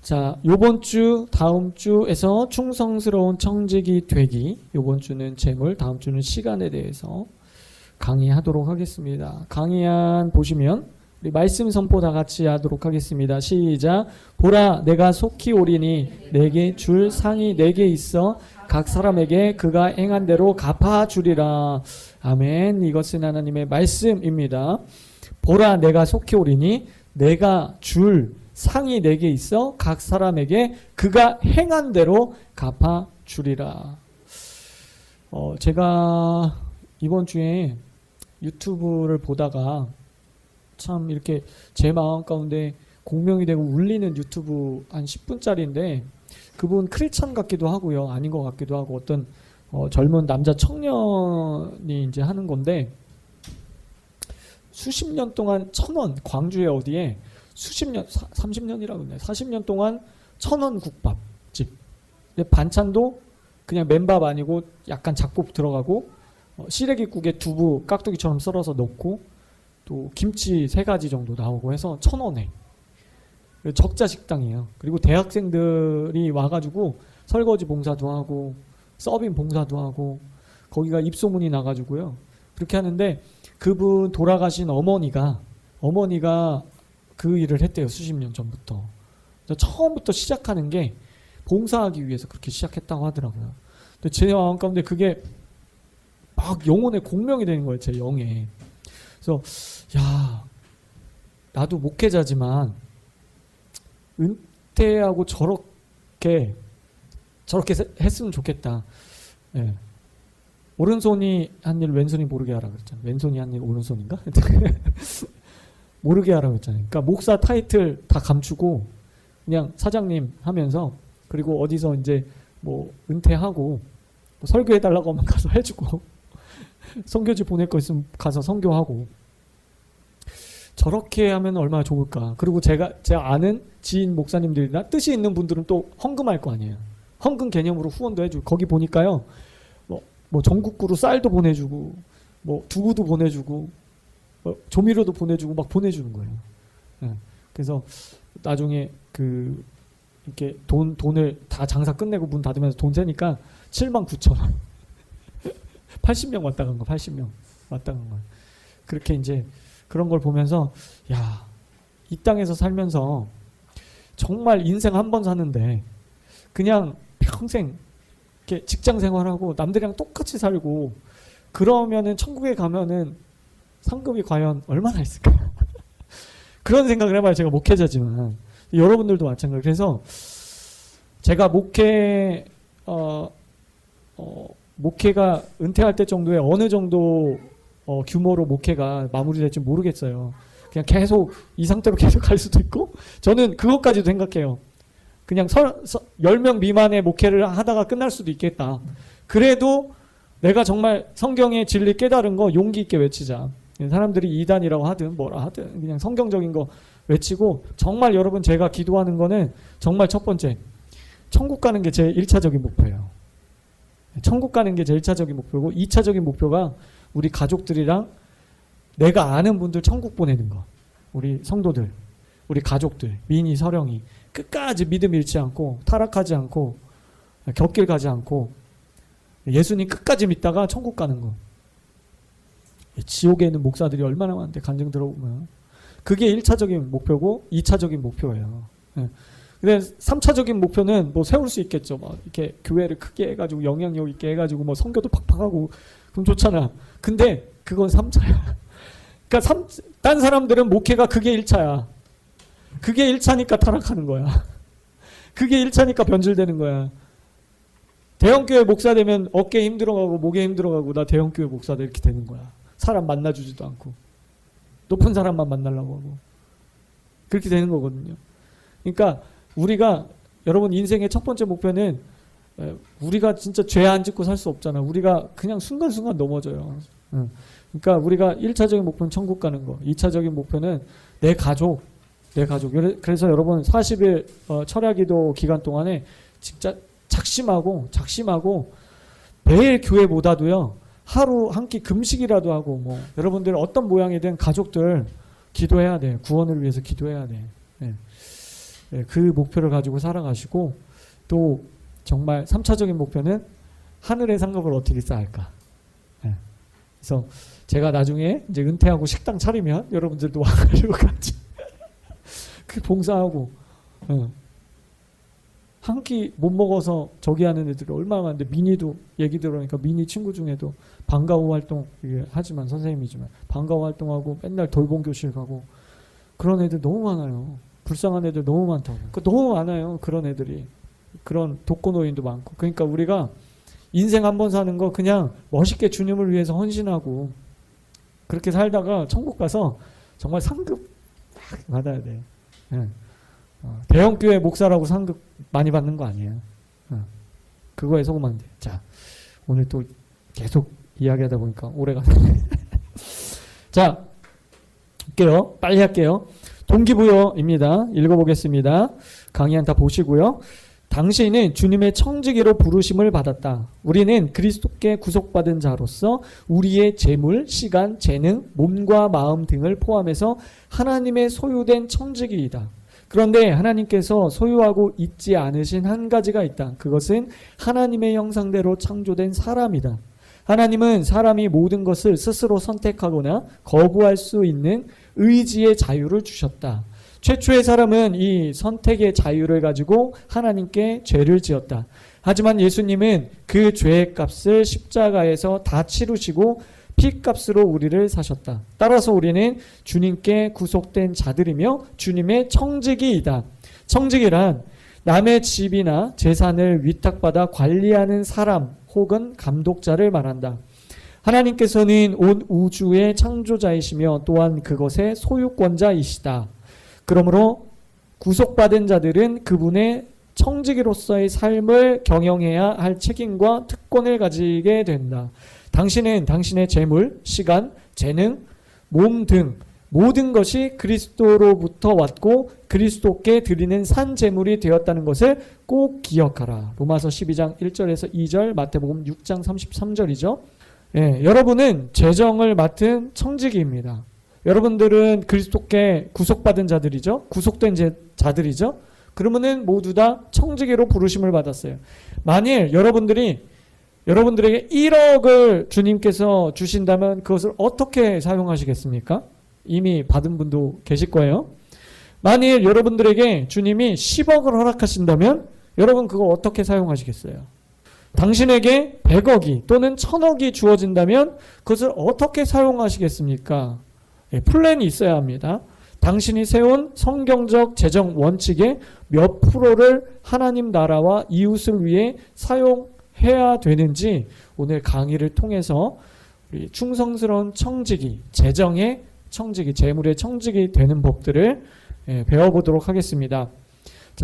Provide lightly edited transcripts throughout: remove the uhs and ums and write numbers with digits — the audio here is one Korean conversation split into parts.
자, 요번 주, 다음 주에서 충성스러운 청직이 되기. 요번 주는 재물, 다음 주는 시간에 대해서 강의하도록 하겠습니다. 강의안 보시면 우리 말씀 선포 다 같이 하도록 하겠습니다. 시작. 보라, 내가 속히 오리니 내게 줄 상이 내게 있어 각 사람에게 그가 행한 대로 갚아주리라. 아멘. 이것은 하나님의 말씀입니다. 보라, 내가 속히 오리니 내가 줄 상이 내게 있어 각 사람에게 그가 행한 대로 갚아주리라. 제가 이번 주에 유튜브를 보다가 참 이렇게 제 마음 가운데 공명이 되고 울리는 유튜브 한 10분짜리인데 그분 크리스찬 같기도 하고요. 아닌 것 같기도 하고 어떤 젊은 남자 청년이 이제 하는 건데 수십 년 동안 1,000원 광주에 어디에 수십 년 30년이라고 했나요? 40년 동안 1,000원 국밥집. 근데 반찬도 그냥 맨밥 아니고 약간 잡곡 들어가고 시래기국에 두부 깍두기처럼 썰어서 넣고 또 김치 3가지 정도 나오고 해서 1,000원에 적자 식당이에요. 그리고 대학생들이 와가지고 설거지 봉사도 하고 서빙 봉사도 하고 거기가 입소문이 나가지고요. 그렇게 하는데 그분 돌아가신 어머니가 그 일을 했대요. 수십 년 전부터. 처음부터 시작하는 게 봉사하기 위해서 그렇게 시작했다고 하더라고요. 근데 제 마음 가운데 그게 막 영혼의 공명이 되는 거예요. 제 영에. 그래서 야, 나도 목회자지만 은퇴하고 저렇게 했으면 좋겠다. 예. 오른손이 한 일 왼손이 모르게 하라 그랬잖아요. 왼손이 한 일 오른손인가? 모르게 하라고 했잖아요. 그러니까 목사 타이틀 다 감추고 그냥 사장님 하면서 그리고 어디서 이제 뭐 은퇴하고 뭐 설교해달라고 하면 가서 해주고 선교지 보낼 거 있으면 가서 선교하고 저렇게 하면 얼마나 좋을까. 그리고 제가 아는 지인 목사님들이나 뜻이 있는 분들은 또 헌금할 거 아니에요. 헌금 개념으로 후원도 해주고 거기 보니까요. 뭐 전국구로 쌀도 보내주고 뭐 두부도 보내주고 조미료도 보내주고 막 보내주는 거예요. 네. 그래서 나중에 이렇게 돈을 다 장사 끝내고 문 닫으면서 돈 세니까 79,000원. 80명 왔다 간 거, 80명 왔다 간 거. 그렇게 이제 그런 걸 보면서 야, 이 땅에서 살면서 정말 인생 한 번 사는데 그냥 평생 이렇게 직장 생활하고 남들이랑 똑같이 살고 그러면은 천국에 가면은 상급이 과연 얼마나 있을까? 그런 생각을 해봐요. 제가 목회자지만 여러분들도 마찬가지. 그래서 제가 목회가 은퇴할 때 정도에 어느 정도 규모로 목회가 마무리될지 모르겠어요. 그냥 계속 이 상태로 계속 갈 수도 있고 저는 그것까지도 생각해요. 그냥 10명 미만의 목회를 하다가 끝날 수도 있겠다. 그래도 내가 정말 성경의 진리 깨달은 거 용기 있게 외치자. 사람들이 이단이라고 하든 뭐라 하든 그냥 성경적인 거 외치고 정말 여러분 제가 기도하는 거는 정말 첫 번째 천국 가는 게 제 1차적인 목표예요. 천국 가는 게 제 1차적인 목표고 2차적인 목표가 우리 가족들이랑 내가 아는 분들 천국 보내는 거. 우리 성도들, 우리 가족들, 민희, 서령이 끝까지 믿음 잃지 않고 타락하지 않고 곁길 가지 않고 예수님 끝까지 믿다가 천국 가는 거. 지옥에 있는 목사들이 얼마나 많은데 간증 들어보면 그게 1차적인 목표고 2차적인 목표예요. 근데 3차적인 목표는 뭐 세울 수 있겠죠. 막 이렇게 교회를 크게 해가지고 영향력 있게 해가지고 뭐 선교도 팍팍하고 그럼 좋잖아. 근데 그건 3차야. 그러니까 딴 사람들은 목회가 그게 1차야. 그게 1차니까 타락하는 거야. 그게 1차니까 변질되는 거야. 대형교회 목사 되면 어깨 힘들어가고 목에 힘들어가고 나 대형교회 목사다 이렇게 되는 거야. 사람 만나주지도 않고 높은 사람만 만나려고 하고 그렇게 되는 거거든요. 그러니까 우리가 여러분 인생의 첫 번째 목표는 우리가 진짜 죄 안 짓고 살 수 없잖아. 우리가 그냥 순간순간 넘어져요. 그러니까 우리가 1차적인 목표는 천국 가는 거, 2차적인 목표는 내 가족. 그래서 여러분 40일 철야기도 기간 동안에 진짜 작심하고 매일 교회 못 와도요. 하루 한 끼 금식이라도 하고 뭐 여러분들 어떤 모양이든 가족들 기도해야 돼. 구원을 위해서 기도해야 돼. 네. 그 목표를 가지고 살아가시고 또 정말 3차적인 목표는 하늘의 상급을 어떻게 쌓을까. 그래서 제가 나중에 이제 은퇴하고 식당 차리면 여러분들도 와가지고 같이 그 봉사하고 한 끼 못 먹어서 저기 하는 애들이 얼마나 많은데 미니도 얘기 들어보니까 미니 친구 중에도 방과후 활동 하지만 선생님이지만 방과후 활동하고 맨날 돌봄 교실 가고 그런 애들 너무 많아요. 불쌍한 애들 너무 많다고. 너무 많아요. 그런 애들이. 그런 독거노인도 많고. 그러니까 우리가 인생 한 번 사는 거 그냥 멋있게 주님을 위해서 헌신하고 그렇게 살다가 천국 가서 정말 상급 받아야 돼. 대형교회 목사라고 상급 많이 받는 거 아니에요. 그거에 속으면 안 돼. 자, 오늘 또 계속 이야기하다 보니까 오래 가네. 자, 할게요. 빨리 할게요. 동기부여입니다. 읽어보겠습니다. 강의한 다 보시고요. 당신은 주님의 청지기로 부르심을 받았다. 우리는 그리스도께 구속받은 자로서 우리의 재물, 시간, 재능, 몸과 마음 등을 포함해서 하나님의 소유된 청지기이다. 그런데 하나님께서 소유하고 있지 않으신 한 가지가 있다. 그것은 하나님의 형상대로 창조된 사람이다. 하나님은 사람이 모든 것을 스스로 선택하거나 거부할 수 있는 의지의 자유를 주셨다. 최초의 사람은 이 선택의 자유를 가지고 하나님께 죄를 지었다. 하지만 예수님은 그 죄의 값을 십자가에서 다 치르시고 피값으로 우리를 사셨다. 따라서 우리는 주님께 구속된 자들이며 주님의 청지기이다. 청지기란 남의 집이나 재산을 위탁받아 관리하는 사람 혹은 감독자를 말한다. 하나님께서는 온 우주의 창조자이시며 또한 그것의 소유권자이시다. 그러므로 구속받은 자들은 그분의 청지기로서의 삶을 경영해야 할 책임과 특권을 가지게 된다. 당신은 당신의 재물, 시간, 재능, 몸 등 모든 것이 그리스도로부터 왔고 그리스도께 드리는 산 재물이 되었다는 것을 꼭 기억하라. 로마서 12장 1절에서 2절, 마태복음 6장 33절이죠. 여러분은 재정을 맡은 청지기입니다. 여러분들은 그리스도께 구속받은 자들이죠. 구속된 자들이죠. 그러면은 모두 다 청지기로 부르심을 받았어요. 만일 여러분들에게 1억을 주님께서 주신다면 그것을 어떻게 사용하시겠습니까? 이미 받은 분도 계실 거예요. 만일 여러분들에게 주님이 10억을 허락하신다면 여러분 그거 어떻게 사용하시겠어요? 당신에게 100억이 또는 1000억이 주어진다면 그것을 어떻게 사용하시겠습니까? 플랜이 있어야 합니다. 당신이 세운 성경적 재정 원칙의 몇 프로를 하나님 나라와 이웃을 위해 사용해야 되는지 오늘 강의를 통해서 우리 충성스러운 청지기, 재정의 청지기, 재물의 청지기 되는 법들을 배워보도록 하겠습니다.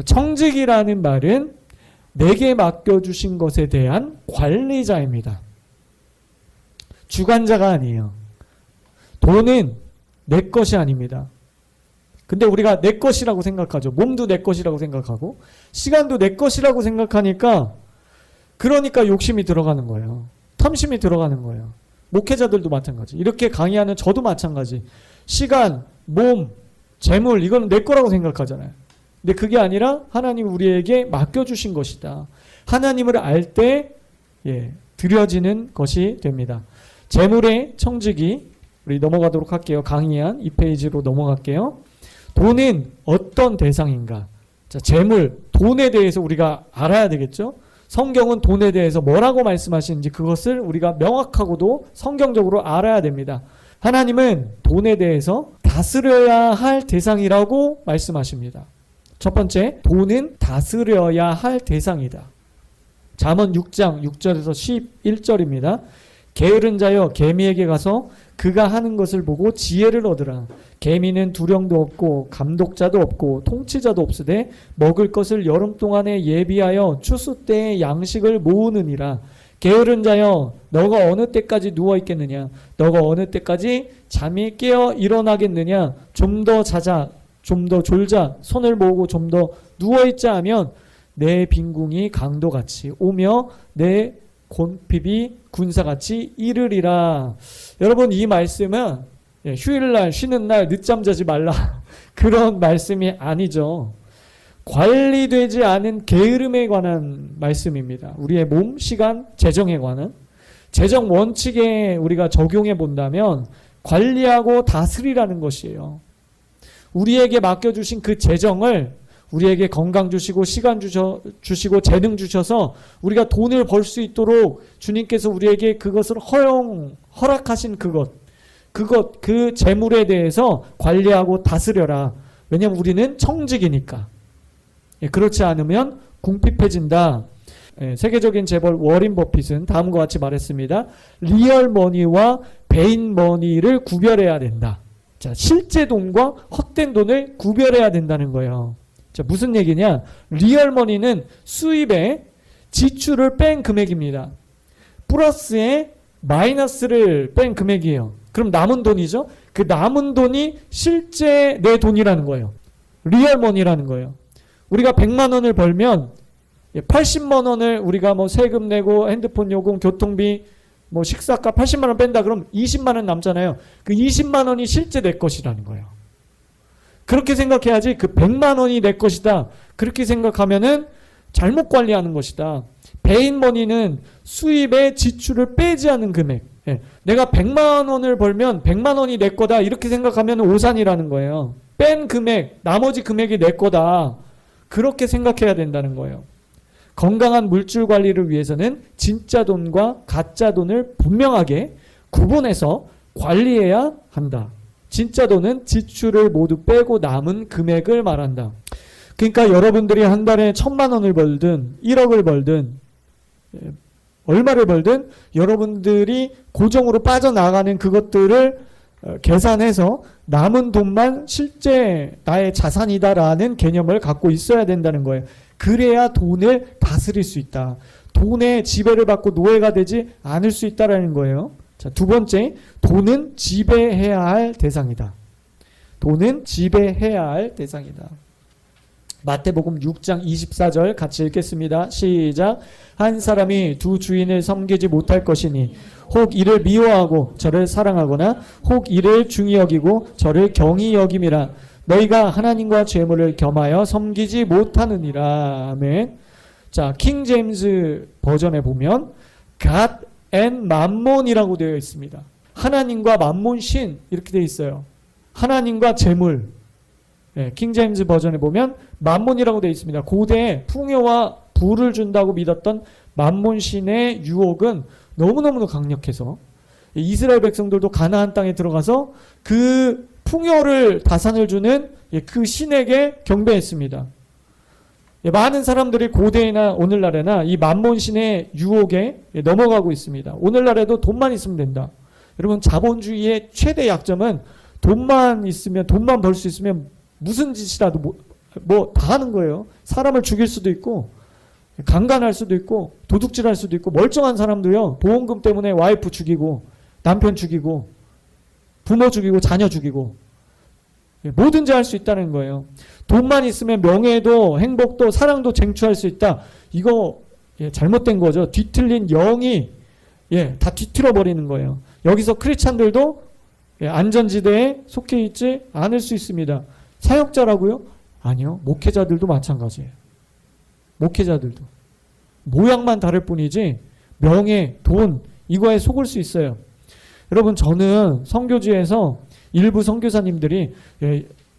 청지기라는 말은 내게 맡겨주신 것에 대한 관리자입니다. 주관자가 아니에요. 돈은 내 것이 아닙니다. 근데 우리가 내 것이라고 생각하죠. 몸도 내 것이라고 생각하고 시간도 내 것이라고 생각하니까 그러니까 욕심이 들어가는 거예요. 탐심이 들어가는 거예요. 목회자들도 마찬가지. 이렇게 강의하는 저도 마찬가지. 시간, 몸, 재물 이거는 내 거라고 생각하잖아요. 근데 그게 아니라 하나님 우리에게 맡겨주신 것이다. 하나님을 알 때 드려지는 것이 됩니다. 재물의 청지기 우리 넘어가도록 할게요. 강의한 2페이지로 넘어갈게요. 돈은 어떤 대상인가? 자, 재물, 돈에 대해서 우리가 알아야 되겠죠? 성경은 돈에 대해서 뭐라고 말씀하시는지 그것을 우리가 명확하고도 성경적으로 알아야 됩니다. 하나님은 돈에 대해서 다스려야 할 대상이라고 말씀하십니다. 첫 번째, 돈은 다스려야 할 대상이다. 잠언 6장 6절에서 11절입니다. 게으른 자여 개미에게 가서 그가 하는 것을 보고 지혜를 얻으라. 개미는 두령도 없고 감독자도 없고 통치자도 없으되 먹을 것을 여름 동안에 예비하여 추수 때에 양식을 모으느니라. 게으른 자여 너가 어느 때까지 누워 있겠느냐? 너가 어느 때까지 잠이 깨어 일어나겠느냐? 좀 더 자자, 좀 더 졸자, 손을 모으고 좀 더 누워 있자 하면 내 빈궁이 강도같이 오며 내 곤핍이 군사같이 이르리라. 여러분 이 말씀은 휴일날 쉬는 날 늦잠 자지 말라 그런 말씀이 아니죠. 관리되지 않은 게으름에 관한 말씀입니다. 우리의 몸, 시간, 재정에 관한 재정 원칙에 우리가 적용해 본다면 관리하고 다스리라는 것이에요. 우리에게 맡겨주신 그 재정을 우리에게 건강 주시고 시간 주시고 재능 주셔서 우리가 돈을 벌 수 있도록 주님께서 우리에게 그것을 허락하신 그 재물에 대해서 관리하고 다스려라. 왜냐하면 우리는 청직이니까. 그렇지 않으면 궁핍해진다. 세계적인 재벌 워린 버핏은 다음과 같이 말했습니다. 리얼 머니와 베인 머니를 구별해야 된다. 자, 실제 돈과 헛된 돈을 구별해야 된다는 거예요. 자, 무슨 얘기냐? 리얼 머니는 수입에 지출을 뺀 금액입니다. 플러스에 마이너스를 뺀 금액이에요. 그럼 남은 돈이죠? 그 남은 돈이 실제 내 돈이라는 거예요. 리얼 머니라는 거예요. 우리가 100만 원을 벌면 80만 원을 우리가 뭐 세금 내고 핸드폰 요금, 교통비, 뭐 식사값 80만 원 뺀다 그럼 20만 원 남잖아요. 그 20만 원이 실제 내 것이라는 거예요. 그렇게 생각해야지 그 100만 원이 내 것이다. 그렇게 생각하면은 잘못 관리하는 것이다. 베인 머니는 수입의 지출을 빼지 않은 금액. 내가 100만 원을 벌면 100만 원이 내 거다. 이렇게 생각하면 오산이라는 거예요. 뺀 금액, 나머지 금액이 내 거다. 그렇게 생각해야 된다는 거예요. 건강한 물질 관리를 위해서는 진짜 돈과 가짜 돈을 분명하게 구분해서 관리해야 한다. 진짜 돈은 지출을 모두 빼고 남은 금액을 말한다. 그러니까 여러분들이 한 달에 1,000만 원을 벌든 1억을 벌든 얼마를 벌든 여러분들이 고정으로 빠져나가는 그것들을 계산해서 남은 돈만 실제 나의 자산이다라는 개념을 갖고 있어야 된다는 거예요. 그래야 돈을 다스릴 수 있다. 돈의 지배를 받고 노예가 되지 않을 수 있다라는 거예요. 자, 두 번째, 돈은 지배해야 할 대상이다. 돈은 지배해야 할 대상이다. 마태복음 6장 24절 같이 읽겠습니다. 시작. 한 사람이 두 주인을 섬기지 못할 것이니 혹 이를 미워하고 저를 사랑하거나 혹 이를 중히 여기고 저를 경히 여김이라. 너희가 하나님과 재물을 겸하여 섬기지 못하느니라. 아멘. 자, 킹 제임스 버전에 보면 God and mammon이라고 되어 있습니다. 하나님과 만몬 신 이렇게 되어 있어요. 하나님과 재물. 킹 제임스 버전에 보면 만몬이라고 되어 있습니다. 고대에 풍요와 부를 준다고 믿었던 만몬 신의 유혹은 너무너무 강력해서 이스라엘 백성들도 가나안 땅에 들어가서 그 풍요를 다산을 주는 그 신에게 경배했습니다. 많은 사람들이 고대나 오늘날에나 이 만몬 신의 유혹에 넘어가고 있습니다. 오늘날에도 돈만 있으면 된다. 여러분, 자본주의의 최대 약점은 돈만 있으면, 돈만 벌 수 있으면 무슨 짓이라도 뭐 다 하는 거예요. 사람을 죽일 수도 있고 강간할 수도 있고 도둑질할 수도 있고, 멀쩡한 사람도요 보험금 때문에 와이프 죽이고 남편 죽이고 부모 죽이고 자녀 죽이고 뭐든지 할 수 있다는 거예요. 돈만 있으면 명예도 행복도 사랑도 쟁취할 수 있다. 이거 잘못된 거죠. 뒤틀린 영이 다 뒤틀어 버리는 거예요. 여기서 크리스찬들도 안전지대에 속해 있지 않을 수 있습니다. 사역자라고요? 아니요. 목회자들도 마찬가지예요. 목회자들도 모양만 다를 뿐이지 명예, 돈 이거에 속을 수 있어요. 여러분, 저는 선교지에서 일부 선교사님들이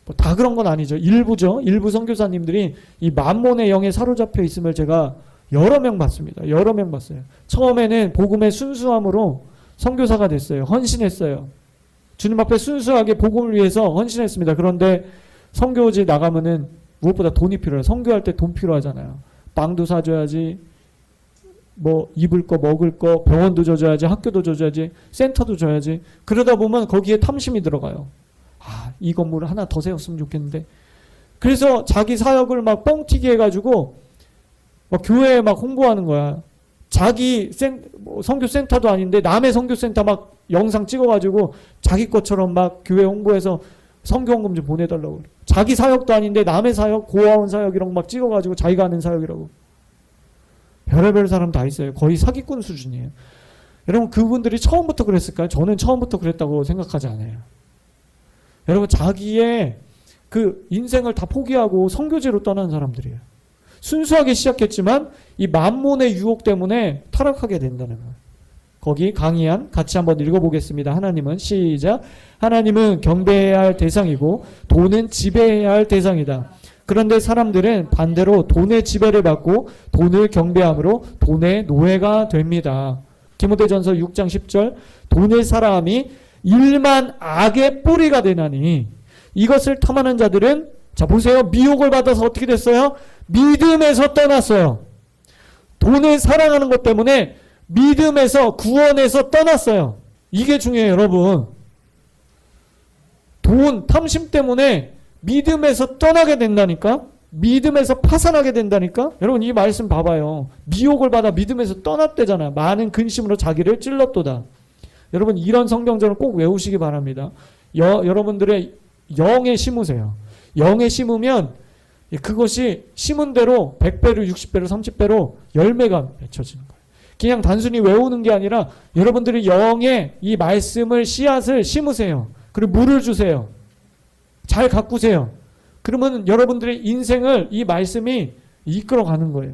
뭐 다 그런 건 아니죠. 일부죠. 일부 선교사님들이 이 만몬의 영에 사로잡혀 있음을 제가 여러 명 봤습니다. 여러 명 봤어요. 처음에는 복음의 순수함으로 선교사가 됐어요. 헌신했어요. 주님 앞에 순수하게 복음을 위해서 헌신했습니다. 그런데 선교지 나가면은 무엇보다 돈이 필요해요. 선교할 때 돈 필요하잖아요. 빵도 사줘야지, 뭐 입을 거 먹을 거, 병원도 줘줘야지, 학교도 줘줘야지, 센터도 줘야지. 그러다 보면 거기에 탐심이 들어가요. 아, 이 건물을 하나 더 세웠으면 좋겠는데. 그래서 자기 사역을 막 뻥튀기 해가지고 막 교회에 막 홍보하는 거야. 자기 뭐 선교센터도 아닌데 남의 선교센터 막 영상 찍어가지고 자기 것처럼 막 교회 홍보해서 선교헌금 좀 보내달라고 그래. 자기 사역도 아닌데 남의 사역, 고아원 사역 이런 거 막 찍어가지고 자기가 하는 사역이라고. 별의별 사람 다 있어요. 거의 사기꾼 수준이에요. 여러분, 그분들이 처음부터 그랬을까요? 저는 처음부터 그랬다고 생각하지 않아요. 여러분, 자기의 그 인생을 다 포기하고 선교지로 떠난 사람들이에요. 순수하게 시작했지만 이 만몬의 유혹 때문에 타락하게 된다는 거예요. 거기 강의한 같이 한번 읽어보겠습니다. 하나님은 시작. 하나님은 경배해야 할 대상이고 돈은 지배해야 할 대상이다. 그런데 사람들은 반대로 돈의 지배를 받고 돈을 경배함으로 돈의 노예가 됩니다. 디모데전서 6장 10절 돈을 사랑함이 일만 악의 뿌리가 되나니 이것을 탐하는 자들은 자 보세요. 미혹을 받아서 어떻게 됐어요? 믿음에서 떠났어요. 돈을 사랑하는 것 때문에 믿음에서 구원에서 떠났어요. 이게 중요해요, 여러분. 돈 탐심 때문에 믿음에서 떠나게 된다니까? 믿음에서 파산하게 된다니까? 여러분 이 말씀 봐봐요. 미혹을 받아 믿음에서 떠났대잖아요. 많은 근심으로 자기를 찔렀도다. 여러분 이런 성경절은 꼭 외우시기 바랍니다. 여러분들의 영에 심으세요. 영에 심으면 그것이 심은 대로 100배로 60배로 30배로 열매가 맺혀지는 거예요. 그냥 단순히 외우는 게 아니라 여러분들이 영에 이 말씀을 씨앗을 심으세요. 그리고 물을 주세요. 잘 가꾸세요. 그러면 여러분들의 인생을 이 말씀이 이끌어가는 거예요.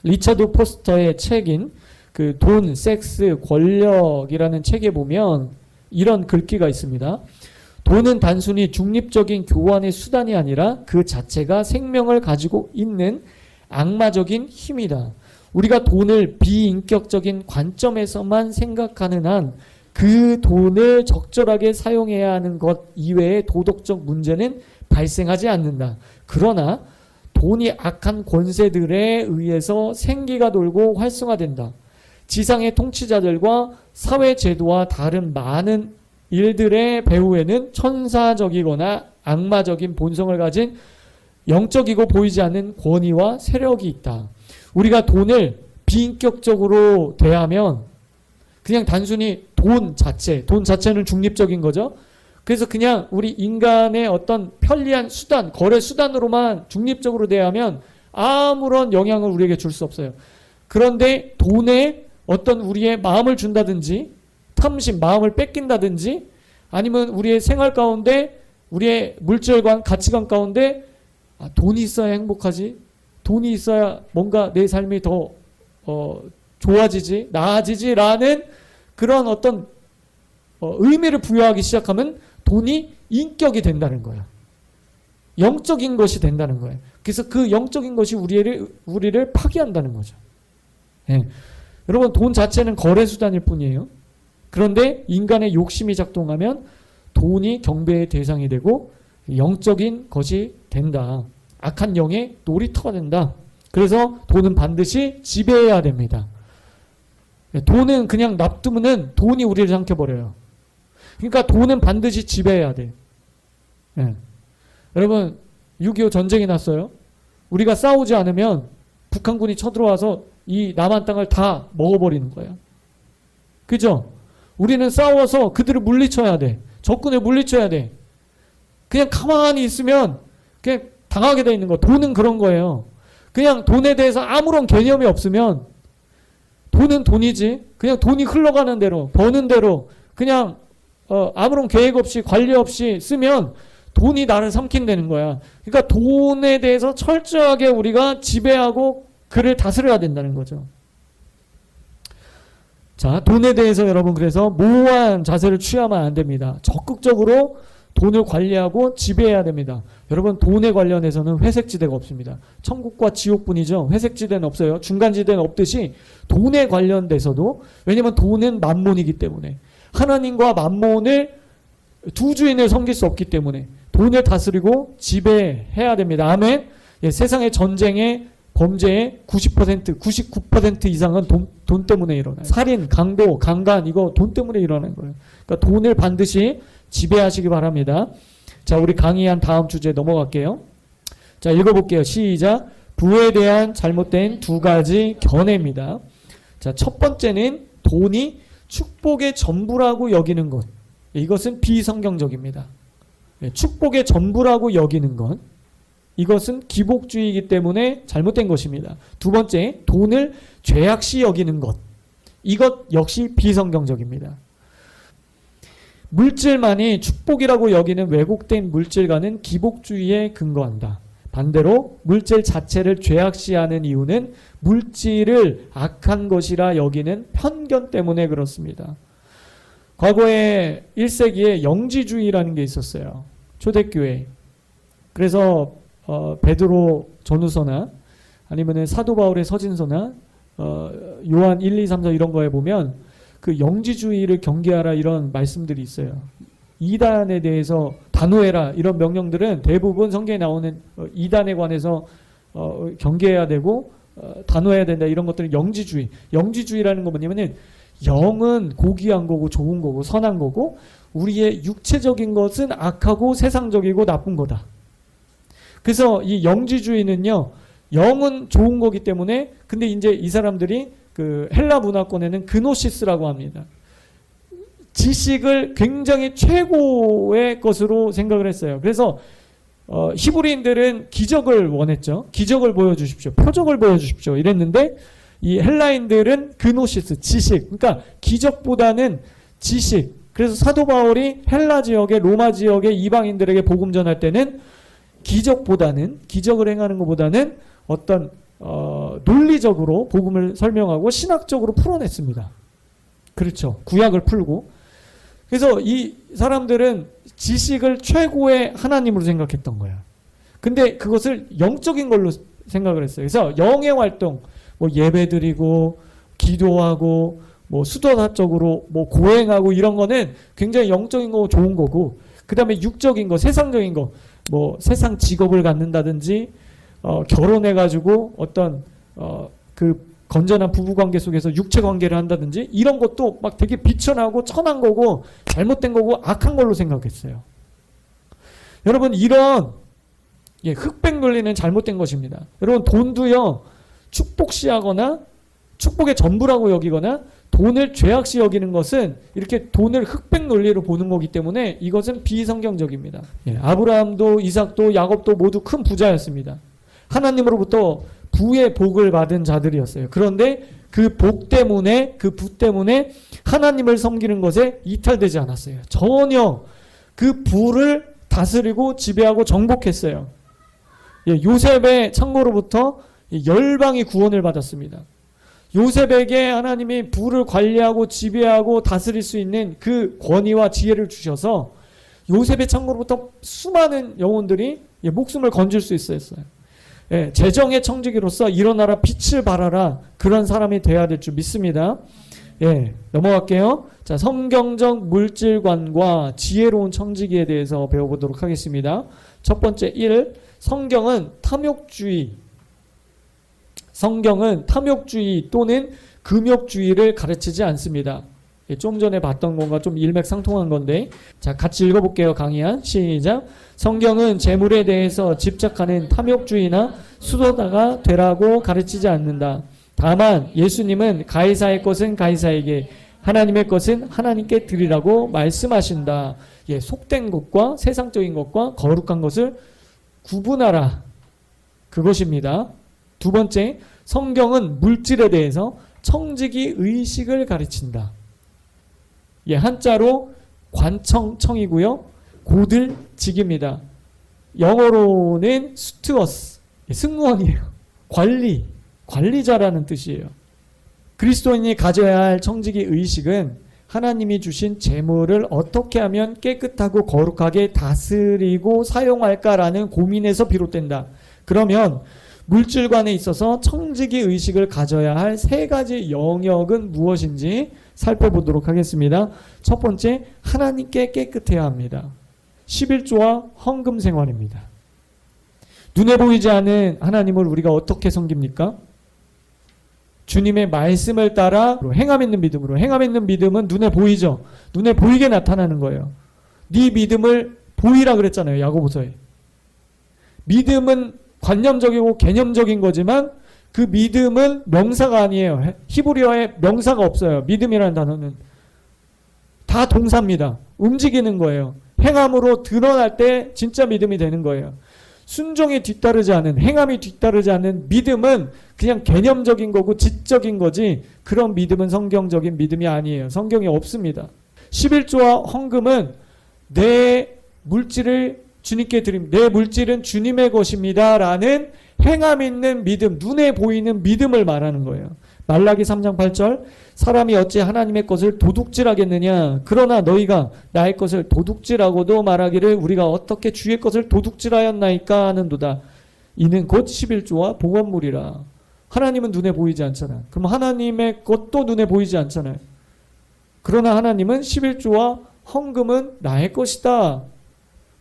리처드 포스터의 책인 그 돈, 섹스, 권력이라는 책에 보면 이런 글귀가 있습니다. 돈은 단순히 중립적인 교환의 수단이 아니라 그 자체가 생명을 가지고 있는 악마적인 힘이다. 우리가 돈을 비인격적인 관점에서만 생각하는 한 그 돈을 적절하게 사용해야 하는 것 이외의 도덕적 문제는 발생하지 않는다. 그러나 돈이 악한 권세들에 의해서 생기가 돌고 활성화된다. 지상의 통치자들과 사회 제도와 다른 많은 일들의 배후에는 천사적이거나 악마적인 본성을 가진 영적이고 보이지 않는 권위와 세력이 있다. 우리가 돈을 비인격적으로 대하면 그냥 단순히 돈 자체는 중립적인 거죠. 그래서 그냥 우리 인간의 어떤 편리한 수단, 거래 수단으로만 중립적으로 대하면 아무런 영향을 우리에게 줄 수 없어요. 그런데 돈에 어떤 우리의 마음을 준다든지 탐심, 마음을 뺏긴다든지 아니면 우리의 생활 가운데 우리의 물질관, 가치관 가운데 돈이 있어야 행복하지, 돈이 있어야 뭔가 내 삶이 더 좋아지지, 나아지지라는 그런 어떤 의미를 부여하기 시작하면 돈이 인격이 된다는 거예요. 영적인 것이 된다는 거예요. 그래서 그 영적인 것이 우리를 파괴한다는 거죠. 예. 여러분 돈 자체는 거래 수단일 뿐이에요. 그런데 인간의 욕심이 작동하면 돈이 경배의 대상이 되고 영적인 것이 된다. 악한 영의 놀이터가 된다. 그래서 돈은 반드시 지배해야 됩니다. 돈은 그냥 놔두면 돈이 우리를 삼켜버려요. 그러니까 돈은 반드시 지배해야 돼. 예. 여러분 6.25 전쟁이 났어요. 우리가 싸우지 않으면 북한군이 쳐들어와서 이 남한 땅을 다 먹어버리는 거예요. 그죠? 우리는 싸워서 그들을 물리쳐야 돼. 적군을 물리쳐야 돼. 그냥 가만히 있으면 그냥 당하게 돼 있는 거. 돈은 그런 거예요. 그냥 돈에 대해서 아무런 개념이 없으면 돈은 돈이지. 그냥 돈이 흘러가는 대로, 버는 대로 그냥 아무런 계획 없이 관리 없이 쓰면 돈이 나를 삼킨다는 거야. 그러니까 돈에 대해서 철저하게 우리가 지배하고 그를 다스려야 된다는 거죠. 자, 돈에 대해서 여러분 그래서 모호한 자세를 취하면 안 됩니다. 적극적으로 돈을 관리하고 지배해야 됩니다. 여러분 돈에 관련해서는 회색지대가 없습니다. 천국과 지옥뿐이죠. 회색지대는 없어요. 중간지대는 없듯이 돈에 관련돼서도 왜냐하면 돈은 만몬이기 때문에 하나님과 만몬을 두 주인을 섬길 수 없기 때문에 돈을 다스리고 지배해야 됩니다. 아멘. 예, 세상의 전쟁의 범죄의 90%, 99% 이상은 돈 때문에 일어나요. 살인, 강도, 강간 이거 돈 때문에 일어나는 거예요. 그러니까 돈을 반드시 지배하시기 바랍니다. 자, 우리 강의한 다음 주제 넘어갈게요. 자, 읽어볼게요. 시작. 부에 대한 잘못된 두 가지 견해입니다. 자, 첫 번째는 돈이 축복의 전부라고 여기는 것. 이것은 비성경적입니다. 축복의 전부라고 여기는 것. 이것은 기복주의이기 때문에 잘못된 것입니다. 두 번째, 돈을 죄악시 여기는 것. 이것 역시 비성경적입니다. 물질만이 축복이라고 여기는 왜곡된 물질과는 기복주의에 근거한다. 반대로 물질 자체를 죄악시하는 이유는 물질을 악한 것이라 여기는 편견 때문에 그렇습니다. 과거에 1세기에 영지주의라는 게 있었어요. 초대교회. 그래서 베드로 전후서나 아니면 사도 바울의 서신서나 요한 1, 2, 3, 4 이런 거에 보면 그 영지주의를 경계하라 이런 말씀들이 있어요. 이단에 대해서 단호해라 이런 명령들은 대부분 성경에 나오는 이단에 관해서 경계해야 되고 단호해야 된다 이런 것들은 영지주의. 영지주의라는 건 뭐냐면은 영은 고귀한 거고 좋은 거고 선한 거고 우리의 육체적인 것은 악하고 세상적이고 나쁜 거다. 그래서 이 영지주의는요, 영은 좋은 거기 때문에 근데 이제 이 사람들이 그 헬라 문화권에는 그노시스라고 합니다. 지식을 굉장히 최고의 것으로 생각을 했어요. 그래서 히브리인들은 기적을 원했죠. 기적을 보여주십시오. 표적을 보여주십시오. 이랬는데 이 헬라인들은 그노시스, 지식. 그러니까 기적보다는 지식. 그래서 사도 바울이 헬라 지역에 로마 지역의 이방인들에게 복음 전할 때는 기적보다는 기적을 행하는 것보다는 어떤 논리적으로 복음을 설명하고 신학적으로 풀어냈습니다. 그렇죠. 구약을 풀고. 그래서 이 사람들은 지식을 최고의 하나님으로 생각했던 거예요. 근데 그것을 영적인 걸로 생각을 했어요. 그래서 영의 활동, 뭐 예배드리고 기도하고 뭐 수도사적으로 뭐 고행하고 이런 거는 굉장히 영적인 거고 좋은 거고, 그 다음에 육적인 거, 세상적인 거, 뭐 세상 직업을 갖는다든지 결혼해가지고 어떤 그 건전한 부부관계 속에서 육체관계를 한다든지 이런 것도 막 되게 비천하고 천한 거고 잘못된 거고 악한 걸로 생각했어요. 여러분 이런 흑백 논리는 잘못된 것입니다. 여러분 돈도요 축복시하거나 축복의 전부라고 여기거나 돈을 죄악시 여기는 것은 이렇게 돈을 흑백 논리로 보는 거기 때문에 이것은 비성경적입니다. 아브라함도 이삭도 야곱도 모두 큰 부자였습니다. 하나님으로부터 부의 복을 받은 자들이었어요. 그런데 그 복 때문에 그 부 때문에 하나님을 섬기는 것에 이탈되지 않았어요. 전혀 그 부를 다스리고 지배하고 정복했어요. 요셉의 창고로부터 열방이 구원을 받았습니다. 요셉에게 하나님이 부를 관리하고 지배하고 다스릴 수 있는 그 권위와 지혜를 주셔서 요셉의 창고로부터 수많은 영혼들이 목숨을 건질 수 있었어요. 재정의 청지기로서 일어나라 빛을 발하라 그런 사람이 돼야 될 줄 믿습니다. 넘어갈게요. 자, 성경적 물질관과 지혜로운 청지기에 대해서 배워보도록 하겠습니다. 첫 번째 1. 성경은 탐욕주의 또는 금욕주의를 가르치지 않습니다. 좀 전에 봤던 건가 좀 일맥상통한 건데, 자 같이 읽어볼게요. 강의한 시작. 성경은 재물에 대해서 집착하는 탐욕주의나 수도다가 되라고 가르치지 않는다. 다만 예수님은 가이사의 것은 가이사에게, 하나님의 것은 하나님께 드리라고 말씀하신다. 속된 것과 세상적인 것과 거룩한 것을 구분하라. 그것입니다. 두 번째, 성경은 물질에 대해서 청지기 의식을 가르친다. 한자로 관청청이고요. 고들직입니다. 영어로는 스튜어스, 승무원이에요. 관리자라는 뜻이에요. 그리스도인이 가져야 할 청지기 의식은 하나님이 주신 재물을 어떻게 하면 깨끗하고 거룩하게 다스리고 사용할까라는 고민에서 비롯된다. 그러면 물질관에 있어서 청지기 의식을 가져야 할 세 가지 영역은 무엇인지 살펴보도록 하겠습니다. 첫 번째, 하나님께 깨끗해야 합니다. 11조와 헌금 생활입니다. 눈에 보이지 않는 하나님을 우리가 어떻게 섬깁니까? 주님의 말씀을 따라 행함 있는 믿음으로. 행함 있는 믿음은 눈에 보이죠. 눈에 보이게 나타나는 거예요. 네 믿음을 보이라 그랬잖아요. 야고보서에. 믿음은 관념적이고 개념적인 거지만 그 믿음은 명사가 아니에요. 히브리어에 명사가 없어요. 믿음이라는 단어는 다 동사입니다. 움직이는 거예요. 행함으로 드러날 때 진짜 믿음이 되는 거예요. 순종이 뒤따르지 않은, 행함이 뒤따르지 않는 믿음은 그냥 개념적인 거고 지적인 거지, 그런 믿음은 성경적인 믿음이 아니에요. 성경에 없습니다. 11조와 헌금은 내 물질을 주님께 드립니다. 내 물질은 주님의 것입니다. 라는 행함 있는 믿음, 눈에 보이는 믿음을 말하는 거예요. 말라기 3장 8절 사람이 어찌 하나님의 것을 도둑질하겠느냐. 그러나 너희가 나의 것을 도둑질하고도 말하기를 우리가 어떻게 주의 것을 도둑질하였나이까 하는도다. 이는 곧 11조와 봉헌물이라. 하나님은 눈에 보이지 않잖아요. 그럼 하나님의 것도 눈에 보이지 않잖아요. 그러나 하나님은 11조와 헌금은 나의 것이다.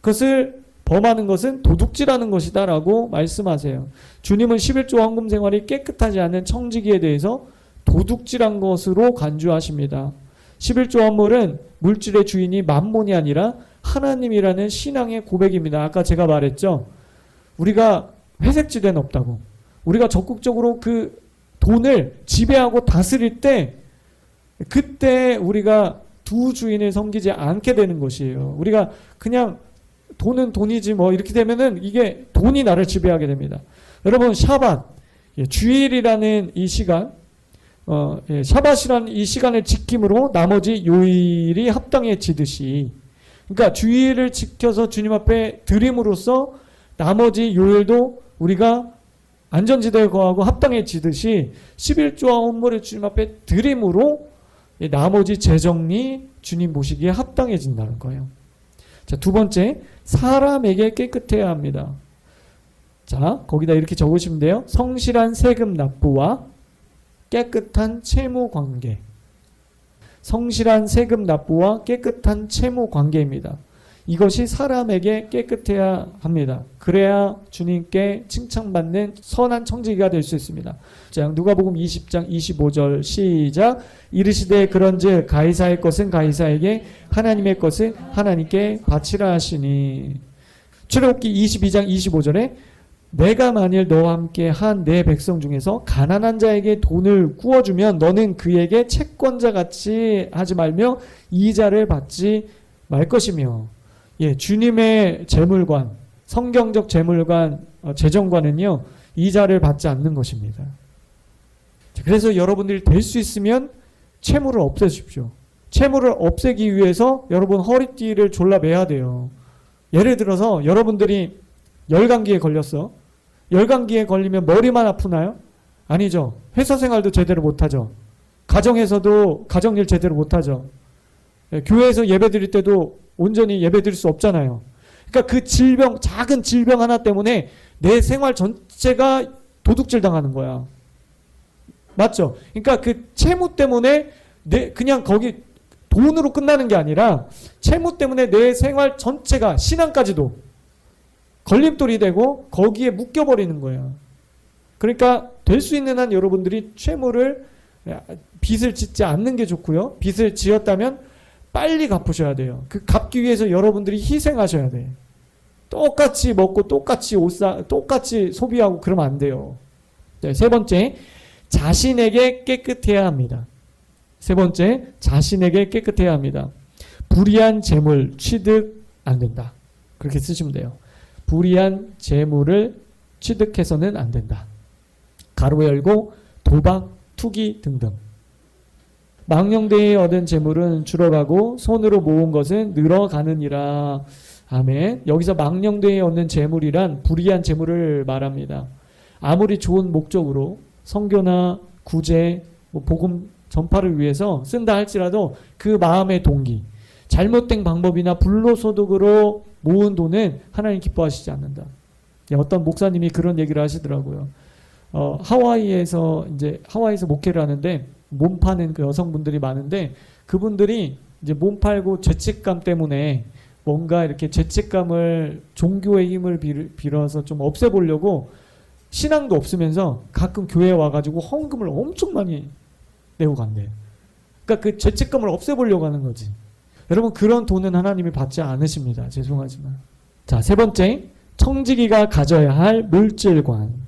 그것을 범하는 것은 도둑질하는 것이다 라고 말씀하세요. 주님은 11조와 헌금 생활이 깨끗하지 않은 청지기에 대해서 도둑질한 것으로 간주하십니다. 11조 헌물은 물질의 주인이 만몬이 아니라 하나님이라는 신앙의 고백입니다. 아까 제가 말했죠. 우리가 회색지대는 없다고. 우리가 적극적으로 그 돈을 지배하고 다스릴 때 그때 우리가 두 주인을 섬기지 않게 되는 것이에요. 우리가 그냥 돈은 돈이지 뭐 이렇게 되면은 이게 돈이 나를 지배하게 됩니다. 여러분 샤밧, 주일이라는 이 시간, 샤밧이라는 이 시간을 지킴으로 나머지 요일이 합당해지듯이, 그러니까 주일을 지켜서 주님 앞에 드림으로써 나머지 요일도 우리가 안전지대에 거하고 합당해지듯이 11조와 헌물을 주님 앞에 드림으로 나머지 재정리 주님 모시기에 합당해진다는 거예요. 자, 두 번째, 사람에게 깨끗해야 합니다. 자, 거기다 이렇게 적으시면 돼요. 성실한 세금 납부와 깨끗한 채무 관계. 성실한 세금 납부와 깨끗한 채무 관계입니다. 이것이 사람에게 깨끗해야 합니다. 그래야 주님께 칭찬받는 선한 청지기가 될 수 있습니다. 자, 누가복음 20장 25절 시작. 이르시되 그런즉 가이사의 것은 가이사에게 하나님의 것은 하나님께 바치라 하시니. 출애굽기 22장 25절에 내가 만일 너와 함께 한 내 백성 중에서 가난한 자에게 돈을 구워주면 너는 그에게 채권자 같이 하지 말며 이자를 받지 말 것이며. 예, 주님의 재물관, 성경적 재물관, 재정관은요, 이자를 받지 않는 것입니다. 그래서 여러분들이 될 수 있으면 채무를 없애십시오. 채무를 없애기 위해서 여러분 허리띠를 졸라매야 돼요. 예를 들어서 여러분들이 열감기에 걸렸어. 열감기에 걸리면 머리만 아프나요? 아니죠. 회사 생활도 제대로 못하죠. 가정에서도 가정일 제대로 못하죠. 예, 교회에서 예배 드릴 때도 온전히 예배 드릴 수 없잖아요. 그러니까 그 질병, 작은 질병 하나 때문에 내 생활 전체가 도둑질 당하는 거야. 맞죠? 그러니까 그 채무 때문에 그냥 거기 돈으로 끝나는 게 아니라 채무 때문에 내 생활 전체가 신앙까지도 걸림돌이 되고 거기에 묶여버리는 거예요. 그러니까 될 수 있는 한 여러분들이 채무를, 빚을 짓지 않는 게 좋고요. 빚을 지었다면 빨리 갚으셔야 돼요. 그 갚기 위해서 여러분들이 희생하셔야 돼요. 똑같이 먹고 똑같이 똑같이 소비하고 그러면 안 돼요. 네, 세 번째, 자신에게 깨끗해야 합니다. 세 번째, 자신에게 깨끗해야 합니다. 불의한 재물 취득 안 된다. 그렇게 쓰시면 돼요. 불의한 재물을 취득해서는 안 된다. 가로 열고 도박, 투기 등등. 망령되이 얻은 재물은 줄어가고 손으로 모은 것은 늘어가느니라. 아멘. 여기서 망령되이 얻는 재물이란 불의한 재물을 말합니다. 아무리 좋은 목적으로 선교나 구제, 복음 전파를 위해서 쓴다 할지라도 그 마음의 동기, 잘못된 방법이나 불로소득으로 모은 돈은 하나님 기뻐하시지 않는다. 어떤 목사님이 그런 얘기를 하시더라고요. 하와이에서 목회를 하는데 몸 파는 그 여성분들이 많은데 그분들이 이제 몸 팔고 죄책감 때문에 뭔가 이렇게 죄책감을 종교의 힘을 빌어서 좀 없애보려고 신앙도 없으면서 가끔 교회에 와가지고 헌금을 엄청 많이 내고 간대요. 그러니까 그 죄책감을 없애보려고 하는 거지. 여러분 그런 돈은 하나님이 받지 않으십니다. 죄송하지만. 자, 세 번째, 청지기가 가져야 할 물질관.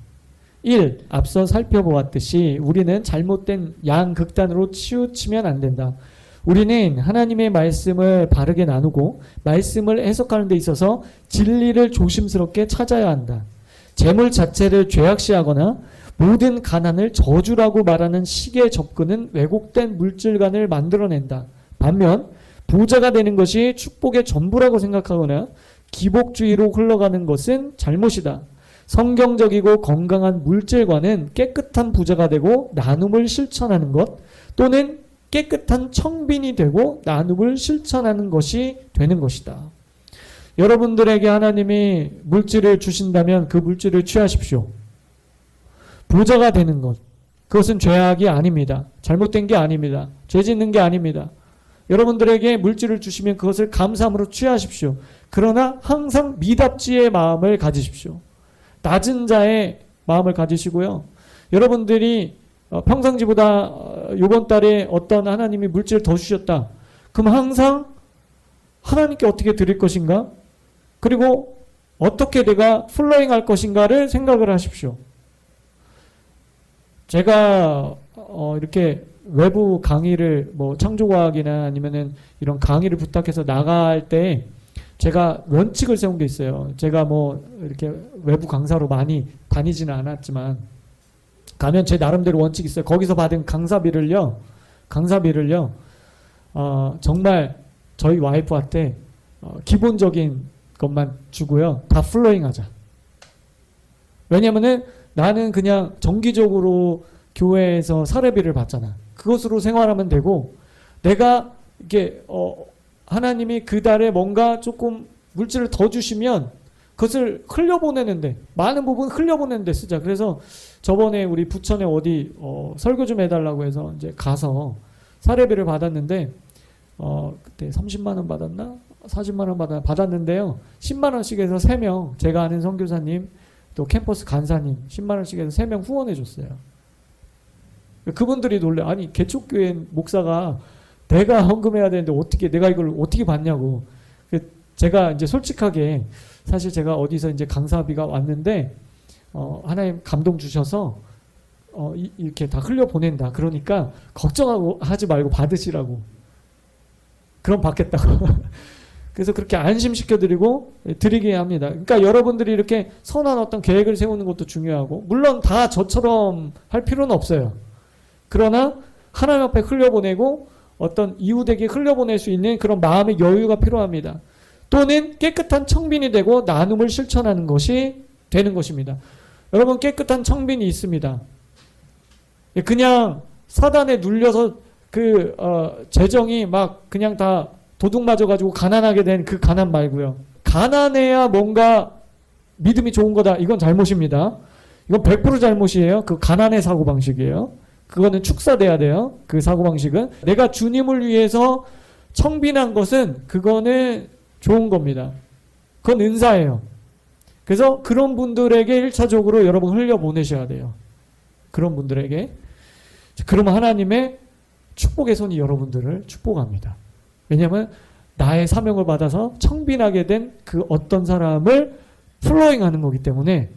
1. 앞서 살펴보았듯이 우리는 잘못된 양극단으로 치우치면 안 된다. 우리는 하나님의 말씀을 바르게 나누고 말씀을 해석하는 데 있어서 진리를 조심스럽게 찾아야 한다. 재물 자체를 죄악시하거나 모든 가난을 저주라고 말하는 식의 접근은 왜곡된 물질관을 만들어낸다. 반면 부자가 되는 것이 축복의 전부라고 생각하거나 기복주의로 흘러가는 것은 잘못이다. 성경적이고 건강한 물질과는 깨끗한 부자가 되고 나눔을 실천하는 것 또는 깨끗한 청빈이 되고 나눔을 실천하는 것이 되는 것이다. 여러분들에게 하나님이 물질을 주신다면 그 물질을 취하십시오. 부자가 되는 것, 그것은 죄악이 아닙니다. 잘못된 게 아닙니다. 죄 짓는 게 아닙니다. 여러분들에게 물질을 주시면 그것을 감사함으로 취하십시오. 그러나 항상 미답지의 마음을 가지십시오. 낮은 자의 마음을 가지시고요. 여러분들이 평상시보다 이번 달에 어떤 하나님이 물질을 더 주셨다. 그럼 항상 하나님께 어떻게 드릴 것인가? 그리고 어떻게 내가 플로잉 할 것인가를 생각을 하십시오. 제가 이렇게 외부 강의를 뭐 창조과학이나 아니면은 이런 강의를 부탁해서 나갈 때 제가 원칙을 세운 게 있어요. 제가 뭐 이렇게 외부 강사로 많이 다니지는 않았지만 가면 제 나름대로 원칙이 있어요. 거기서 받은 강사비를요 정말 저희 와이프한테 기본적인 것만 주고요. 다 플로잉 하자. 왜냐면은 나는 그냥 정기적으로 교회에서 사례비를 받잖아. 그것으로 생활하면 되고 내가 이게 하나님이 그 달에 뭔가 조금 물질을 더 주시면 그것을 흘려보내는데 많은 부분 흘려보내는데 쓰자. 그래서 저번에 우리 부천에 어디 설교 좀 해달라고 해서 이제 가서 사례비를 받았는데 그때 30만 원 받았나? 40만 원 받았는데요. 10만 원씩 해서 3명 제가 아는 선교사님 또 캠퍼스 간사님 10만 원씩 해서 3명 후원해 줬어요. 그분들이 놀래. 아니 개척교회 목사가 내가 헌금해야 되는데 어떻게 내가 이걸 어떻게 받냐고. 제가 이제 솔직하게 사실 제가 어디서 이제 강사비가 왔는데 하나님 감동 주셔서 이렇게 다 흘려 보낸다. 그러니까 걱정하고 하지 말고 받으시라고. 그럼 받겠다고. 그래서 그렇게 안심시켜드리고 드리게 합니다. 그러니까 여러분들이 이렇게 선한 어떤 계획을 세우는 것도 중요하고 물론 다 저처럼 할 필요는 없어요. 그러나 하나님 앞에 흘려보내고 어떤 이웃에게 흘려보낼 수 있는 그런 마음의 여유가 필요합니다. 또는 깨끗한 청빈이 되고 나눔을 실천하는 것이 되는 것입니다. 여러분 깨끗한 청빈이 있습니다. 그냥 사단에 눌려서 재정이 막 그냥 다 도둑 맞아가지고 가난하게 된 그 가난 말고요. 가난해야 뭔가 믿음이 좋은 거다. 이건 잘못입니다. 이건 100% 잘못이에요. 그 가난의 사고방식이에요. 그거는 축사돼야 돼요. 그 사고방식은. 내가 주님을 위해서 청빈한 것은 그거는 좋은 겁니다. 그건 은사예요. 그래서 그런 분들에게 1차적으로 여러분 흘려보내셔야 돼요. 그런 분들에게. 그러면 하나님의 축복의 손이 여러분들을 축복합니다. 왜냐하면 나의 사명을 받아서 청빈하게 된 그 어떤 사람을 플로잉하는 거기 때문에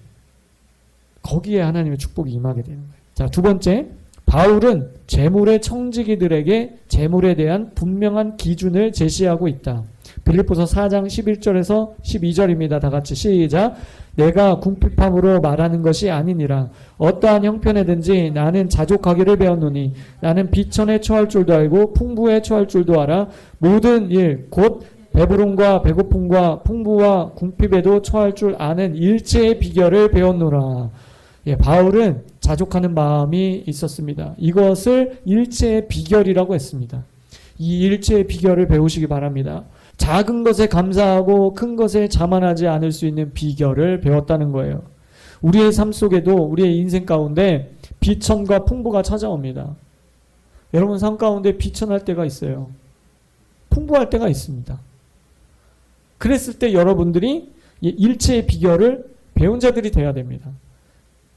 거기에 하나님의 축복이 임하게 되는 거예요. 자, 두 번째, 바울은 재물의 청지기들에게 재물에 대한 분명한 기준을 제시하고 있다. 빌립보서 4장 11절에서 12절입니다. 다 같이 시작. 내가 궁핍함으로 말하는 것이 아니니라. 어떠한 형편에든지 나는 자족하기를 배웠노니 나는 비천에 처할 줄도 알고 풍부에 처할 줄도 알아. 모든 일 곧 배부름과 배고픔과 풍부와 궁핍에도 처할 줄 아는 일체의 비결을 배웠노라. 예, 바울은 자족하는 마음이 있었습니다. 이것을 일체의 비결이라고 했습니다. 이 일체의 비결을 배우시기 바랍니다. 작은 것에 감사하고 큰 것에 자만하지 않을 수 있는 비결을 배웠다는 거예요. 우리의 삶 속에도 우리의 인생 가운데 비천과 풍부가 찾아옵니다. 여러분 삶 가운데 비천할 때가 있어요. 풍부할 때가 있습니다. 그랬을 때 여러분들이 일체의 비결을 배운 자들이 돼야 됩니다.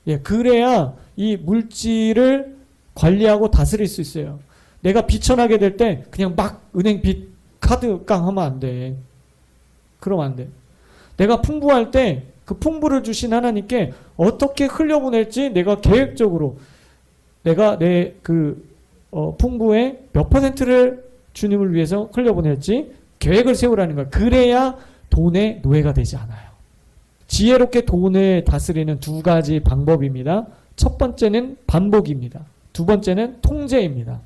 예, 그래야 이 물질을 관리하고 다스릴 수 있어요. 내가 비천하게 될 때 그냥 막 은행 빚 카드 깡 하면 안 돼. 그러면 안 돼. 내가 풍부할 때 그 풍부를 주신 하나님께 어떻게 흘려보낼지 내가 계획적으로 내가 내 풍부의 몇 %를 주님을 위해서 흘려보낼지 계획을 세우라는 거예요. 그래야 돈의 노예가 되지 않아요. 지혜롭게 돈을 다스리는 두 가지 방법입니다. 첫 번째는 반복입니다. 두 번째는 통제입니다.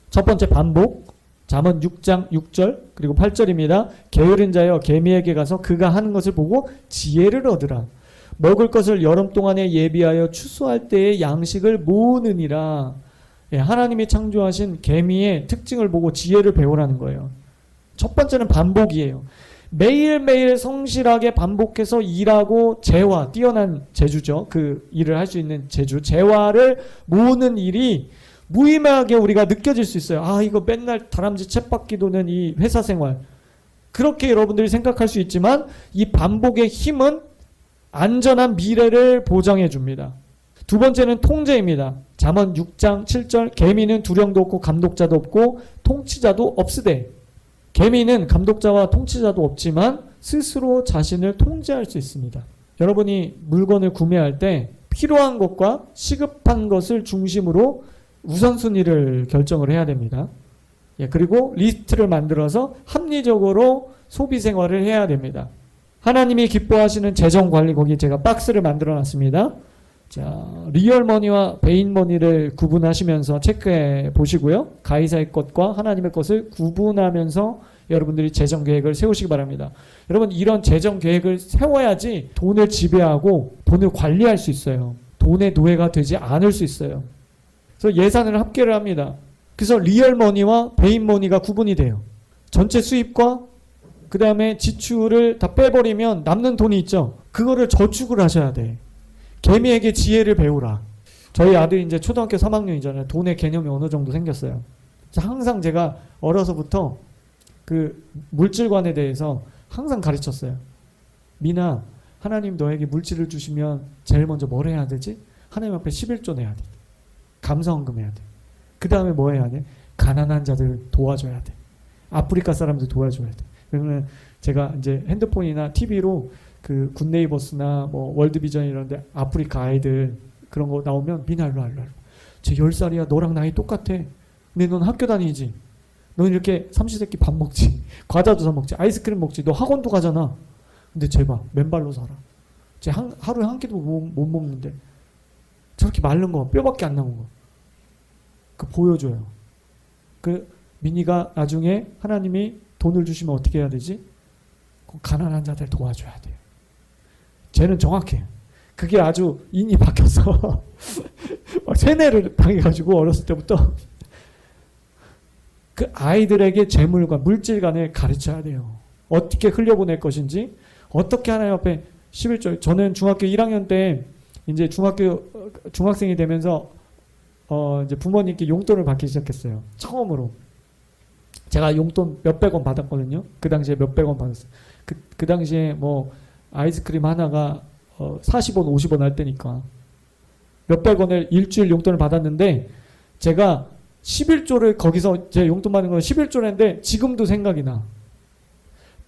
첫 번째 반복, 잠언 6장 6절 그리고 8절입니다. 게으른 자여 개미에게 가서 그가 하는 것을 보고 지혜를 얻으라. 먹을 것을 여름 동안에 예비하여 추수할 때의 양식을 모으느니라. 예, 하나님이 창조하신 개미의 특징을 보고 지혜를 배우라는 거예요. 첫 번째는 반복이에요. 매일매일 성실하게 반복해서 일하고 재화, 뛰어난 재주죠. 그 일을 할 수 있는 재주, 재화를 모으는 일이 무의미하게 우리가 느껴질 수 있어요. 아, 이거 맨날 다람쥐 쳇바퀴 도는 이 회사 생활. 그렇게 여러분들이 생각할 수 있지만 이 반복의 힘은 안전한 미래를 보장해 줍니다. 두 번째는 통제입니다. 잠언 6장 7절 개미는 두령도 없고 감독자도 없고 통치자도 없으되. 개미는 감독자와 통치자도 없지만 스스로 자신을 통제할 수 있습니다. 여러분이 물건을 구매할 때 필요한 것과 시급한 것을 중심으로 우선순위를 결정을 해야 됩니다. 예, 그리고 리스트를 만들어서 합리적으로 소비 생활을 해야 됩니다. 하나님이 기뻐하시는 재정관리, 거기 제가 박스를 만들어 놨습니다. 자, 리얼머니와 베인머니를 구분하시면서 체크해 보시고요. 가이사의 것과 하나님의 것을 구분하면서 여러분들이 재정계획을 세우시기 바랍니다. 여러분, 이런 재정계획을 세워야지 돈을 지배하고 돈을 관리할 수 있어요. 돈의 노예가 되지 않을 수 있어요. 그래서 예산을 합계를 합니다. 그래서 리얼머니와 베인머니가 구분이 돼요. 전체 수입과 그 다음에 지출을 다 빼버리면 남는 돈이 있죠. 그거를 저축을 하셔야 돼. 개미에게 지혜를 배우라. 저희 아들이 이제 초등학교 3학년이잖아요. 돈의 개념이 어느 정도 생겼어요. 항상 제가 어려서부터 그 물질관에 대해서 항상 가르쳤어요. 미나, 하나님 너에게 물질을 주시면 제일 먼저 뭘 해야 되지? 하나님 앞에 11조 내야 돼. 감사헌금 해야 돼. 그 다음에 뭐 해야 돼? 가난한 자들 도와줘야 돼. 아프리카 사람들 도와줘야 돼. 그러면 제가 이제 핸드폰이나 TV로 그 굿네이버스나 뭐 월드비전 이런 데 아프리카 아이들 그런 거 나오면 미나 일로 와. 쟤 10살이야. 너랑 나이 똑같아. 근데 넌 학교 다니지. 넌 이렇게 삼시세끼 밥 먹지. 과자도 사 먹지. 아이스크림 먹지. 너 학원도 가잖아. 근데 쟤 봐. 맨발로 살아. 쟤 하루에 한 끼도 못 먹는데 저렇게 마른 거 뼈밖에 안 남은 거. 그 보여줘요. 그 미니가 나중에 하나님이 돈을 주시면 어떻게 해야 되지? 가난한 자들 도와줘야 돼요. 쟤는 정확해요. 그게 아주 인이 바뀌어서 막 세뇌를 당해가지고 어렸을 때부터 그 아이들에게 재물과 물질관을 가르쳐야 돼요. 어떻게 흘려보낼 것인지, 어떻게 하나님 앞에 11조. 저는 중학교 1학년 때 이제 중학생이 되면서 이제 부모님께 용돈을 받기 시작했어요. 처음으로. 제가 용돈 몇백 원 받았거든요. 그 당시에 몇백 원 받았어요. 그 당시에 뭐 아이스크림 하나가 40원, 50원 할 때니까 몇백 원을 일주일 용돈을 받았는데 제가 11조를 거기서 제 용돈 받는 건 11조인데 지금도 생각이 나.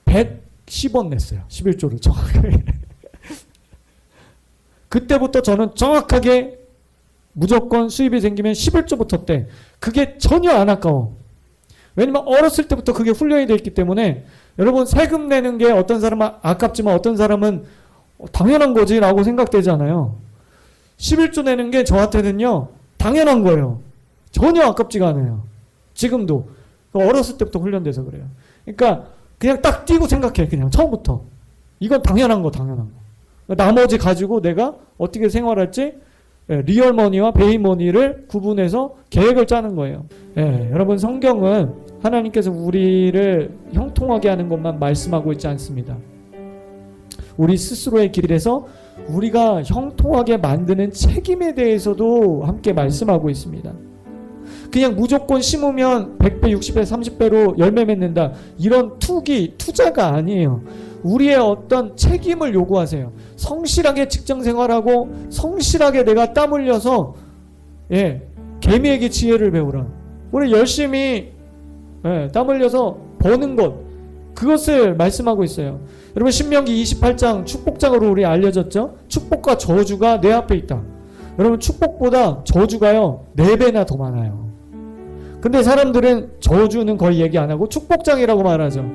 110원 냈어요. 11조를 정확하게. 그때부터 저는 정확하게 무조건 수입이 생기면 11조부터 때 그게 전혀 안 아까워. 왜냐면 어렸을 때부터 그게 훈련이 되어 있기 때문에 여러분 세금 내는 게 어떤 사람은 아깝지만 어떤 사람은 당연한 거지 라고 생각되잖아요. 11조 내는 게 저한테는요 당연한 거예요. 전혀 아깝지가 않아요. 지금도 어렸을 때부터 훈련돼서 그래요. 그러니까 그냥 딱 띄고 생각해. 그냥 처음부터 이건 당연한 거. 나머지 가지고 내가 어떻게 생활할지 리얼머니와 베이머니를 구분해서 계획을 짜는 거예요. 여러분, 성경은 하나님께서 우리를 형통하게 하는 것만 말씀하고 있지 않습니다. 우리 스스로의 길에서 우리가 형통하게 만드는 책임에 대해서도 함께 말씀하고 있습니다. 그냥 무조건 심으면 100배, 60배, 30배로 열매 맺는다. 이런 투자가 아니에요. 우리의 어떤 책임을 요구하세요. 성실하게 직장 생활하고 성실하게 내가 땀 흘려서 개미에게 지혜를 배우라. 우리 열심히 땀 흘려서 버는 것, 그것을 말씀하고 있어요. 여러분, 신명기 28장 축복장으로 우리 알려졌죠? 축복과 저주가 내 앞에 있다. 여러분, 축복보다 저주가요 4배나 더 많아요. 근데 사람들은 저주는 거의 얘기 안 하고 축복장이라고 말하죠.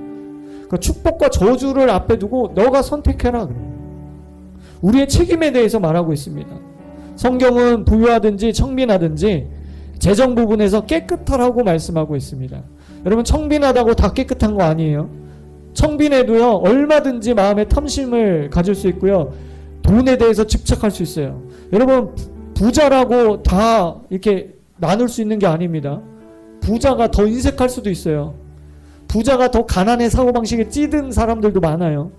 그 축복과 저주를 앞에 두고 너가 선택해라 그래요. 우리의 책임에 대해서 말하고 있습니다. 성경은 부유하든지 청빈하든지 재정 부분에서 깨끗하라고 말씀하고 있습니다. 여러분 청빈하다고 다 깨끗한 거 아니에요. 청빈해도요 얼마든지 마음에 탐심을 가질 수 있고요. 돈에 대해서 집착할 수 있어요. 여러분 부자라고 다 이렇게 나눌 수 있는 게 아닙니다. 부자가 더 인색할 수도 있어요. 부자가 더 가난의 사고방식에 찌든 사람들도 많아요.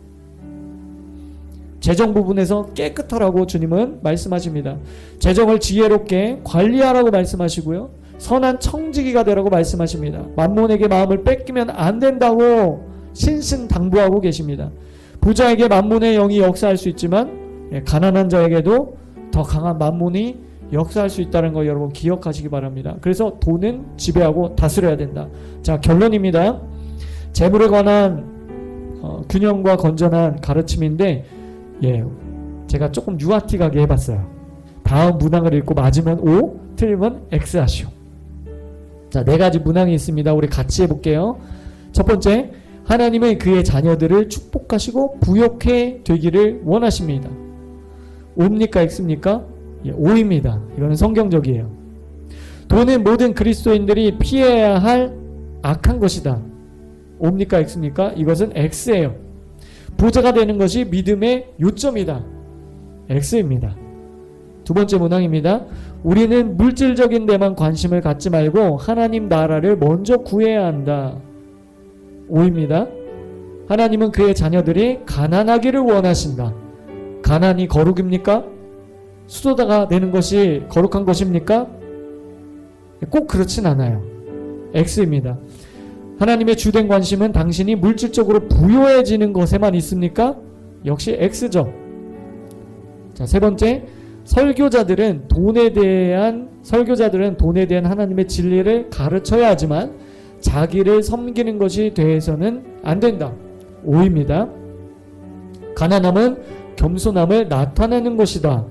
재정 부분에서 깨끗하라고 주님은 말씀하십니다. 재정을 지혜롭게 관리하라고 말씀하시고요. 선한 청지기가 되라고 말씀하십니다. 만몬에게 마음을 뺏기면 안 된다고 신신당부하고 계십니다. 부자에게 만몬의 영이 역사할 수 있지만 가난한 자에게도 더 강한 만몬이 역사할 수 있다는 거 여러분 기억하시기 바랍니다. 그래서 돈은 지배하고 다스려야 된다. 자, 결론입니다. 재물에 관한 균형과 건전한 가르침인데 제가 조금 유아틱하게 해봤어요. 다음 문항을 읽고 맞으면 O, 틀리면 X 하시오. 자, 4가지 문항이 있습니다. 우리 같이 해볼게요. 첫 번째, 하나님은 그의 자녀들을 축복하시고 부욕해 되기를 원하십니다. O입니까? X입니까? O입니다. 이거는 성경적이에요. 돈은 모든 그리스도인들이 피해야 할 악한 것이다. O입니까? X입니까? 이것은 X예요. 부자가 되는 것이 믿음의 요점이다. X입니다. 두 번째 문항입니다. 우리는 물질적인 데만 관심을 갖지 말고 하나님 나라를 먼저 구해야 한다. O입니다. 하나님은 그의 자녀들이 가난하기를 원하신다. 가난이 거룩입니까? 수도다가 되는 것이 거룩한 것입니까? 꼭 그렇진 않아요. X입니다. 하나님의 주된 관심은 당신이 물질적으로 부유해지는 것에만 있습니까? 역시 X죠. 자, 세 번째, 설교자들은 돈에 대한 하나님의 진리를 가르쳐야 하지만 자기를 섬기는 것이 돼서는 안 된다. O입니다. 가난함은 겸손함을 나타내는 것이다.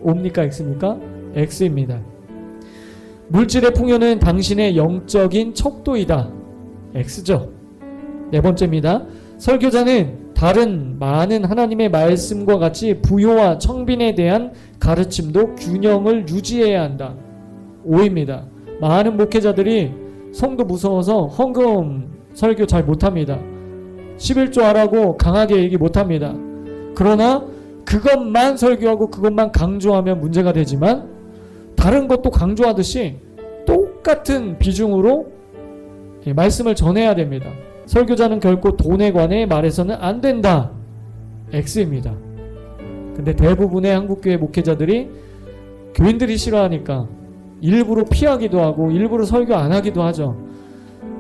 O입니까? X입니까? X입니다. 물질의 풍요는 당신의 영적인 척도이다. X죠. 네 번째입니다. 설교자는 다른 많은 하나님의 말씀과 같이 부요와 청빈에 대한 가르침도 균형을 유지해야 한다. O입니다. 많은 목회자들이 성도 무서워서 헌금 설교 잘 못합니다. 11조 하라고 강하게 얘기 못합니다. 그러나 그것만 설교하고 그것만 강조하면 문제가 되지만 다른 것도 강조하듯이 똑같은 비중으로 말씀을 전해야 됩니다. 설교자는 결코 돈에 관해 말해서는 안 된다. X입니다. 근데 대부분의 한국교회 목회자들이 교인들이 싫어하니까 일부러 피하기도 하고 일부러 설교 안 하기도 하죠.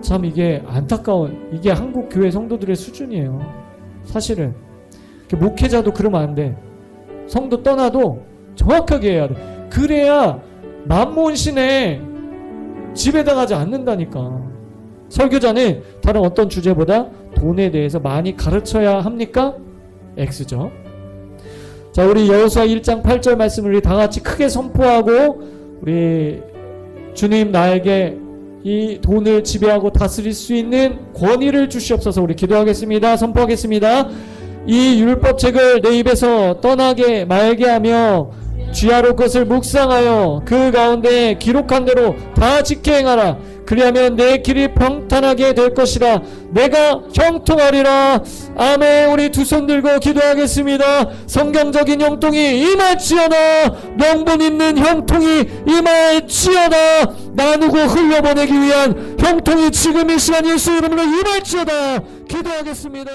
참 이게 안타까운, 이게 한국교회 성도들의 수준이에요. 사실은 목회자도 그러면 안 돼. 성도 떠나도 정확하게 해야 돼. 그래야 만몬신에 지배당하지 않는다니까. 설교자는 다른 어떤 주제보다 돈에 대해서 많이 가르쳐야 합니까? X죠. 자, 우리 여호수아 1장 8절 말씀을 우리 다 같이 크게 선포하고 우리 주님 나에게 이 돈을 지배하고 다스릴 수 있는 권위를 주시옵소서. 우리 기도하겠습니다. 선포하겠습니다. 이 율법책을 내 입에서 떠나게 말게 하며 주야로 그것을 묵상하여 그 가운데 기록한 대로 다 지켜 행하라. 그리하면 내 길이 평탄하게 될 것이라. 내가 형통하리라. 아멘. 우리 두 손 들고 기도하겠습니다. 성경적인 형통이 임할지어다. 명분 있는 형통이 임할지어다. 나누고 흘려보내기 위한 형통이 지금 이 시간 예수 이름으로 임할지어다. 기도하겠습니다.